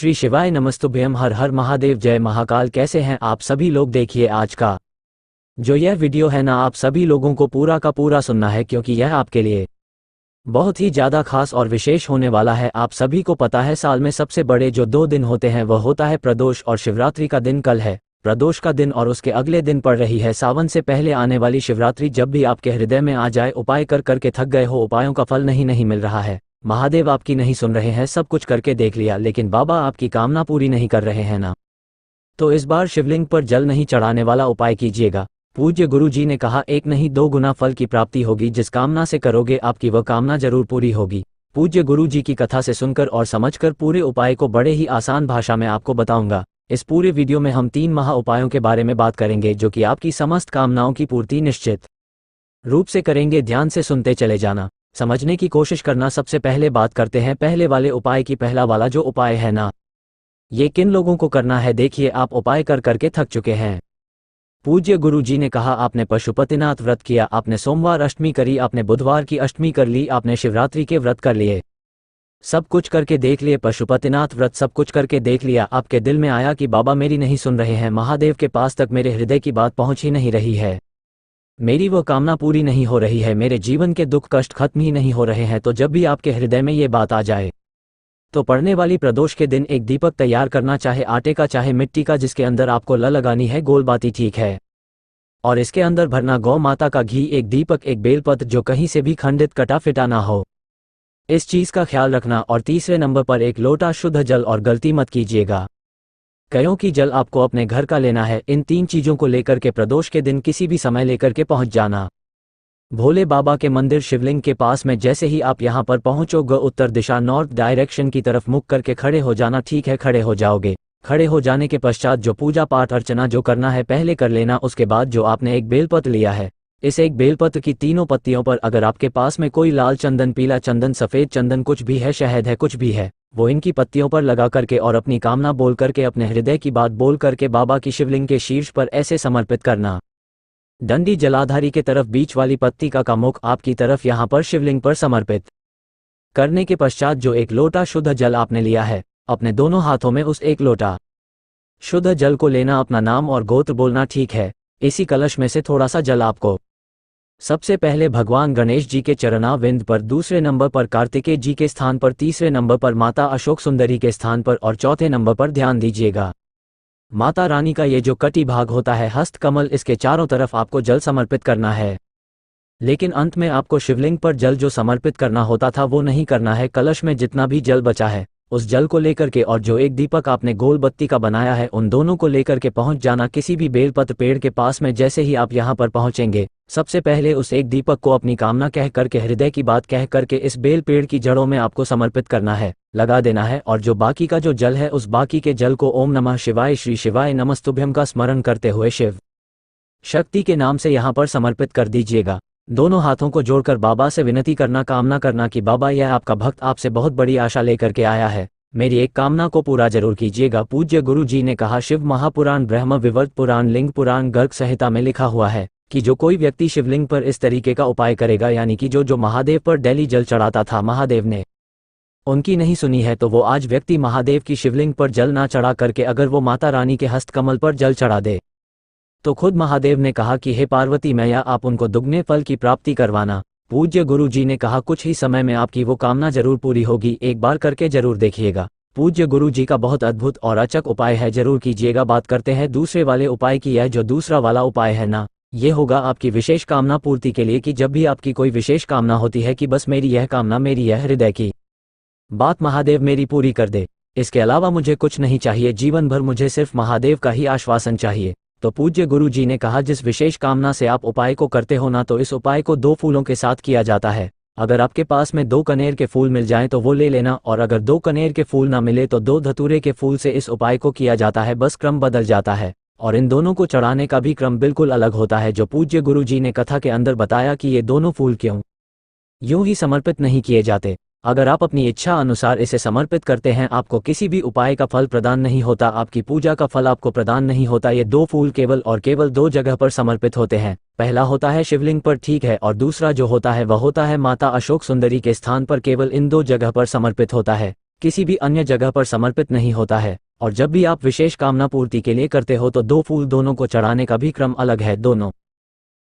श्री शिवाय नमस्तुभ्यम। हर हर महादेव, जय महाकाल। कैसे हैं आप सभी लोग? देखिए आज का जो यह वीडियो है ना, आप सभी लोगों को पूरा का पूरा सुनना है, क्योंकि यह आपके लिए बहुत ही ज़्यादा खास और विशेष होने वाला है। आप सभी को पता है, साल में सबसे बड़े जो 2 दिन होते हैं वह होता है प्रदोष और शिवरात्रि का दिन। कल है प्रदोष का दिन और उसके अगले दिन पड़ रही है सावन से पहले आने वाली शिवरात्रि। जब भी आपके हृदय में आ जाए, उपाय कर करके थक गए हो, उपायों का फल नहीं मिल रहा है, महादेव आपकी नहीं सुन रहे हैं, सब कुछ करके देख लिया लेकिन बाबा आपकी कामना पूरी नहीं कर रहे हैं ना, तो इस बार शिवलिंग पर जल नहीं चढ़ाने वाला उपाय कीजिएगा। पूज्य गुरु जी ने कहा, 1 नहीं 2 गुना फल की प्राप्ति होगी। जिस कामना से करोगे आपकी वह कामना जरूर पूरी होगी। पूज्य गुरु जी की कथा से सुनकर और समझकर पूरे उपाय को बड़े ही आसान भाषा में आपको बताऊंगा। इस पूरे वीडियो में हम 3 महा उपायों के बारे में बात करेंगे, जो कि आपकी समस्त कामनाओं की पूर्ति निश्चित रूप से करेंगे। ध्यान से सुनते चले जाना, समझने की कोशिश करना। सबसे पहले बात करते हैं पहले वाले उपाय की। पहला वाला जो उपाय है ना, ये किन लोगों को करना है? देखिए, आप उपाय कर करके थक चुके हैं। पूज्य गुरु जी ने कहा, आपने पशुपतिनाथ व्रत किया, आपने सोमवार अष्टमी करी, आपने बुधवार की अष्टमी कर ली, आपने शिवरात्रि के व्रत कर लिए, सब कुछ करके देख लिए, पशुपतिनाथ व्रत सब कुछ करके देख लिया। आपके दिल में आया कि बाबा मेरी नहीं सुन रहे हैं, महादेव के पास तक मेरे हृदय की बात पहुंच ही नहीं रही है, मेरी वो कामना पूरी नहीं हो रही है, मेरे जीवन के दुख कष्ट खत्म ही नहीं हो रहे हैं। तो जब भी आपके हृदय में ये बात आ जाए, तो पड़ने वाली प्रदोष के दिन एक दीपक तैयार करना, चाहे आटे का चाहे मिट्टी का, जिसके अंदर आपको लगानी है गोल बाती, ठीक है, और इसके अंदर भरना गौ माता का घी, एक दीपक, एक बेलपत्र, जो कहीं से भी खंडित कटा फिटा ना हो, इस चीज का ख्याल रखना। और तीसरे नंबर पर 1 लोटा शुद्ध जल, और गलती मत कीजिएगा, कयों की जल आपको अपने घर का लेना है। इन 3 चीजों को लेकर के प्रदोष के दिन किसी भी समय लेकर के पहुंच जाना भोले बाबा के मंदिर शिवलिंग के पास में। जैसे ही आप यहां पर पहुंचोगे, उत्तर दिशा नॉर्थ डायरेक्शन की तरफ मुख करके खड़े हो जाना, ठीक है, खड़े हो जाओगे। खड़े हो जाने के पश्चात जो पूजा पाठ अर्चना जो करना है पहले कर लेना। उसके बाद जो आपने एक बेलपत्र लिया है, इस एक बेलपत्र की तीनों पत्तियों पर अगर आपके पास में कोई लाल चंदन, पीला चंदन, सफेद चंदन कुछ भी है, शहद है, कुछ भी है, वो इनकी पत्तियों पर लगा करके और अपनी कामना बोल करके, अपने हृदय की बात बोल करके बाबा की शिवलिंग के शीर्ष पर ऐसे समर्पित करना। डंडी जलाधारी के तरफ बीच वाली पत्ती का मुख आपकी तरफ यहां पर शिवलिंग पर समर्पित करने के पश्चात जो 1 लोटा शुद्ध जल आपने लिया है, अपने दोनों हाथों में उस 1 लोटा शुद्ध जल को लेना, अपना नाम और गोत्र बोलना, ठीक है। इसी कलश में से थोड़ा सा जल आपको सबसे पहले भगवान गणेश जी के चरणाविंद पर, दूसरे नंबर पर कार्तिकेय जी के स्थान पर, तीसरे नंबर पर माता अशोक सुंदरी के स्थान पर, और चौथे नंबर पर ध्यान दीजिएगा माता रानी का ये जो कटी भाग होता है, हस्त कमल, इसके चारों तरफ आपको जल समर्पित करना है। लेकिन अंत में आपको शिवलिंग पर जल जो समर्पित करना होता था वो नहीं करना है। कलश में जितना भी जल बचा है उस जल को लेकर के, और जो एक दीपक आपने गोल बत्ती का बनाया है, उन दोनों को लेकर के पहुंच जाना किसी भी बेलपत्र पेड़ के पास में। जैसे ही आप यहां पर पहुंचेंगे, सबसे पहले उस एक दीपक को अपनी कामना कह करके, हृदय की बात कह करके इस बेल पेड़ की जड़ों में आपको समर्पित करना है, लगा देना है। और जो बाकी का जो जल है, उस बाकी के जल को ओम नमः शिवाय, श्री शिवाय नमस्तुभ्यम का स्मरण करते हुए शिव शक्ति के नाम से यहां पर समर्पित कर दीजिएगा। दोनों हाथों को जोड़कर बाबा से विनती करना, कामना करना कि बाबा, यह आपका भक्त आपसे बहुत बड़ी आशा लेकर के आया है, मेरी एक कामना को पूरा जरूर कीजिएगा। पूज्य गुरु जी ने कहा, शिव महापुराण, ब्रह्म विवर्त पुराण, लिंग पुराण, गर्ग संहिता में लिखा हुआ है कि जो कोई व्यक्ति शिवलिंग पर इस तरीके का उपाय करेगा, यानी कि जो महादेव पर डेली जल चढ़ाता था, महादेव ने उनकी नहीं सुनी है, तो वो आज व्यक्ति महादेव की शिवलिंग पर जल ना चढ़ा करके अगर वो माता रानी के हस्तकमल पर जल चढ़ा दे, तो खुद महादेव ने कहा कि हे पार्वती मैया, आप उनको दुगने फल की प्राप्ति करवाना। पूज्य गुरु जी ने कहा, कुछ ही समय में आपकी वो कामना जरूर पूरी होगी, एक बार करके जरूर देखिएगा। पूज्य गुरु जी का बहुत अद्भुत और अचक उपाय है, जरूर कीजिएगा। बात करते हैं दूसरे वाले उपाय की। यह जो दूसरा वाला उपाय है ना, ये होगा आपकी विशेष कामना पूर्ति के लिए, कि जब भी आपकी कोई विशेष कामना होती है कि बस मेरी यह कामना, मेरी यह हृदय की बात महादेव मेरी पूरी कर दे, इसके अलावा मुझे कुछ नहीं चाहिए, जीवन भर मुझे सिर्फ महादेव का ही आश्वासन चाहिए, तो पूज्य गुरु जी ने कहा, जिस विशेष कामना से आप उपाय को करते हो ना, तो इस उपाय को 2 फूलों के साथ किया जाता है। अगर आपके पास में 2 कनेर के फूल मिल जाएं तो वो ले लेना, और अगर 2 कनेर के फूल ना मिले तो 2 धतूरे के फूल से इस उपाय को किया जाता है। बस क्रम बदल जाता है, और इन दोनों को चढ़ाने का भी क्रम बिल्कुल अलग होता है, जो पूज्य गुरु जी ने कथा के अंदर बताया कि ये दोनों फूल क्यों यूं ही समर्पित नहीं किए जाते। अगर आप अपनी इच्छा अनुसार इसे समर्पित करते हैं, आपको किसी भी उपाय का फल प्रदान नहीं होता, आपकी पूजा का फल आपको प्रदान नहीं होता। ये 2 फूल केवल और केवल 2 जगह पर समर्पित होते हैं। पहला होता है शिवलिंग पर, ठीक है, और दूसरा जो होता है वह होता है माता अशोक सुंदरी के स्थान पर, केवल इन 2 जगह पर समर्पित होता है। किसी भी अन्य जगह पर समर्पित नहीं होता है। और जब भी आप विशेष कामना पूर्ति के लिए करते हो तो 2 फूल दोनों को चढ़ाने का भी क्रम अलग है। दोनों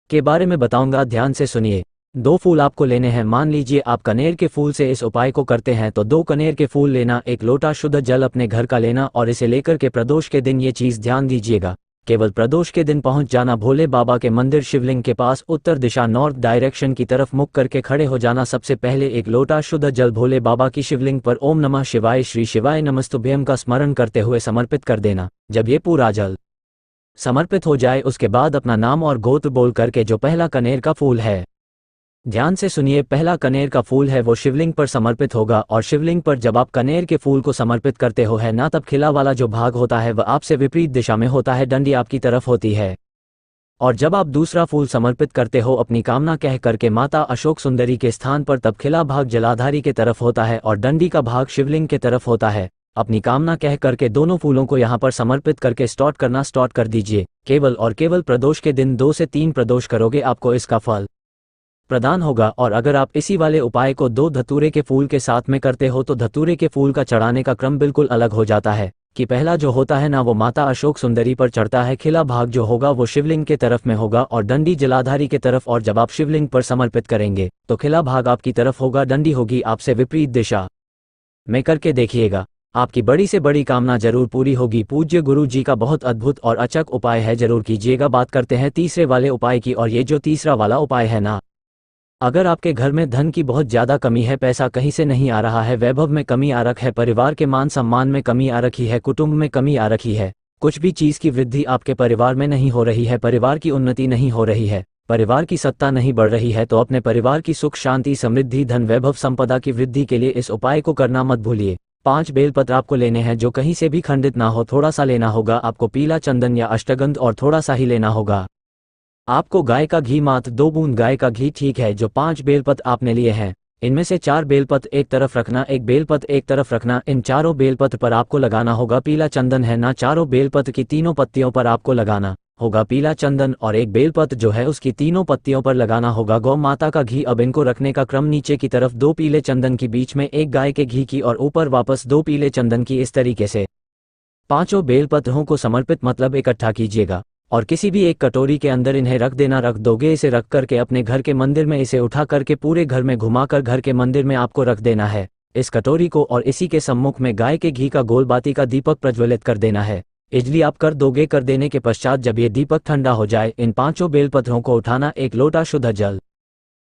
के बारे में बताऊंगा, ध्यान से सुनिए। 2 फूल आपको लेने हैं। मान लीजिए आप कनेर के फूल से इस उपाय को करते हैं तो 2 कनेर के फूल लेना, 1 लोटा शुद्ध जल अपने घर का लेना और इसे लेकर के प्रदोष के दिन ये चीज ध्यान दीजिएगा, केवल प्रदोष के दिन पहुंच जाना भोले बाबा के मंदिर शिवलिंग के पास उत्तर दिशा नॉर्थ डायरेक्शन की तरफ मुख करके खड़े हो जाना। सबसे पहले 1 लोटा शुद्ध जल भोले बाबा की शिवलिंग पर ओम नमः शिवाय श्री शिवाय नमस्तुभ्यम का स्मरण करते हुए समर्पित कर देना। जब ये पूरा जल समर्पित हो जाए उसके बाद अपना नाम और गोत्र बोल करके जो पहला कनेर का फूल है, ध्यान से सुनिए, पहला कनेर का फूल है वो शिवलिंग पर समर्पित होगा। और शिवलिंग पर जब आप कनेर के फूल को समर्पित करते हो है ना, तब खिला वाला जो भाग होता है वह आपसे विपरीत दिशा में होता है, डंडी आपकी तरफ होती है। और जब आप दूसरा फूल समर्पित करते हो अपनी कामना कह करके माता अशोक सुंदरी के स्थान पर, तब खिला भाग जलाधारी के तरफ होता है और डंडी का भाग शिवलिंग के तरफ होता है। अपनी कामना कह करके दोनों फूलों को यहाँ पर समर्पित करके स्टार्ट करना स्टार्ट कर दीजिए। केवल और केवल प्रदोष के दिन 2 से 3 प्रदोष करोगे, आपको इसका फल प्रदान होगा। और अगर आप इसी वाले उपाय को 2 धतूरे के फूल के साथ में करते हो तो धतूरे के फूल का चढ़ाने का क्रम बिल्कुल अलग हो जाता है कि पहला जो होता है ना वो माता अशोक सुंदरी पर चढ़ता है, खिला भाग जो होगा वो शिवलिंग के तरफ में होगा और डंडी जलाधारी के तरफ। और जब आप शिवलिंग पर समर्पित करेंगे तो खिला भाग आपकी तरफ होगा, डंडी होगी आपसे विपरीत दिशा में। करके देखिएगा, आपकी बड़ी से बड़ी कामना जरूर पूरी होगी। पूज्य गुरु जी का बहुत अद्भुत और अचक उपाय है, जरूर कीजिएगा। बात करते हैं तीसरे वाले उपाय की, और ये जो तीसरा वाला उपाय है ना, अगर आपके घर में धन की बहुत ज़्यादा कमी है, पैसा कहीं से नहीं आ रहा है, वैभव में कमी आ रखी है, परिवार के मान सम्मान में कमी आ रखी है, कुटुंब में कमी आ रखी है, कुछ भी चीज़ की वृद्धि आपके परिवार में नहीं हो रही है, परिवार की उन्नति नहीं हो रही है, परिवार की सत्ता नहीं बढ़ रही है, तो अपने परिवार की सुख शांति समृद्धि धन वैभव संपदा की वृद्धि के लिए इस उपाय को करना मत भूलिए। 5 बेलपत्र आपको लेने हैं जो कहीं से भी खंडित ना हो, थोड़ा सा लेना होगा आपको, पीला चंदन या अष्टगंध और थोड़ा सा ही लेना होगा। आपको गाय का घी, मात्र 2 बूंद गाय का घी ठीक है। जो 5 बेलपत्र आपने लिए हैं इनमें से 4 बेलपत्र एक तरफ रखना, 1 बेलपत्र एक तरफ रखना। इन चारों बेलपत्र पर आपको लगाना होगा पीला चंदन है ना, चारों बेलपत्र की तीनों पत्तियों पर आपको लगाना होगा पीला चंदन और 1 बेलपत्र जो है उसकी तीनों पत्तियों पर लगाना होगा गौ माता का घी। अब इनको रखने का क्रम, नीचे की तरफ 2 पीले चंदन की, बीच में 1 गाय के घी की और ऊपर वापस 2 पीले चंदन की। इस तरीके से 5 बेलपत्रों को समर्पित मतलब इकट्ठा कीजिएगा और किसी भी एक कटोरी के अंदर इन्हें रख देना। रख दोगे इसे, रख करके अपने घर के मंदिर में इसे उठा करके पूरे घर में घुमाकर घर के मंदिर में आपको रख देना है इस कटोरी को, और इसी के सम्मुख में गाय के घी का गोल बाती का दीपक प्रज्वलित कर देना है। इजली आप कर दोगे। कर देने के पश्चात जब ये दीपक ठंडा हो जाए, इन 5 बेलपत्रों को उठाना, 1 लोटा शुद्ध जल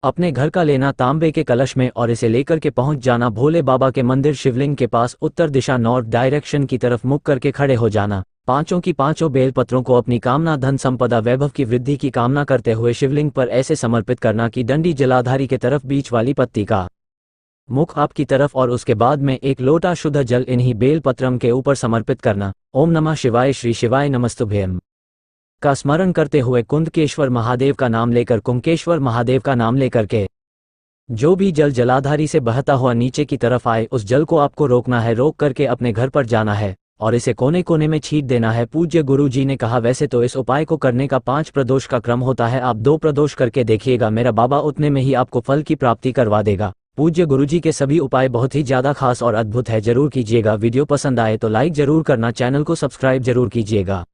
अपने घर का लेना तांबे के कलश में और इसे लेकर के पहुंच जाना भोले बाबा के मंदिर शिवलिंग के पास उत्तर दिशा नॉर्थ डायरेक्शन की तरफ मुख करके खड़े हो जाना। 5 बेलपत्रों को अपनी कामना धन संपदा वैभव की वृद्धि की कामना करते हुए शिवलिंग पर ऐसे समर्पित करना कि डंडी जलाधारी के तरफ बीच वाली पत्ती का मुख आपकी तरफ, और उसके बाद में 1 लोटा शुद्ध जल इन्हीं बेलपत्रम के ऊपर समर्पित करना। ओम नमः शिवाय श्री शिवाय नमस्तुभ्यम का स्मरण करते हुए कुंदकेश्वर महादेव का नाम लेकर, कुंकेश्वर महादेव का नाम लेकर के जो भी जल जलाधारी से बहता हुआ नीचे की तरफ आए उस जल को आपको रोकना है। रोक करके अपने घर पर जाना है और इसे कोने कोने में छींट देना है। पूज्य गुरु जी ने कहा वैसे तो इस उपाय को करने का 5 प्रदोष का क्रम होता है, आप 2 प्रदोष करके देखिएगा, मेरा बाबा उतने में ही आपको फल की प्राप्ति करवा देगा। पूज्य गुरु जी के सभी उपाय बहुत ही ज़्यादा खास और अद्भुत है, जरूर कीजिएगा। वीडियो पसंद आए तो लाइक जरूर करना, चैनल को सब्सक्राइब जरूर कीजिएगा।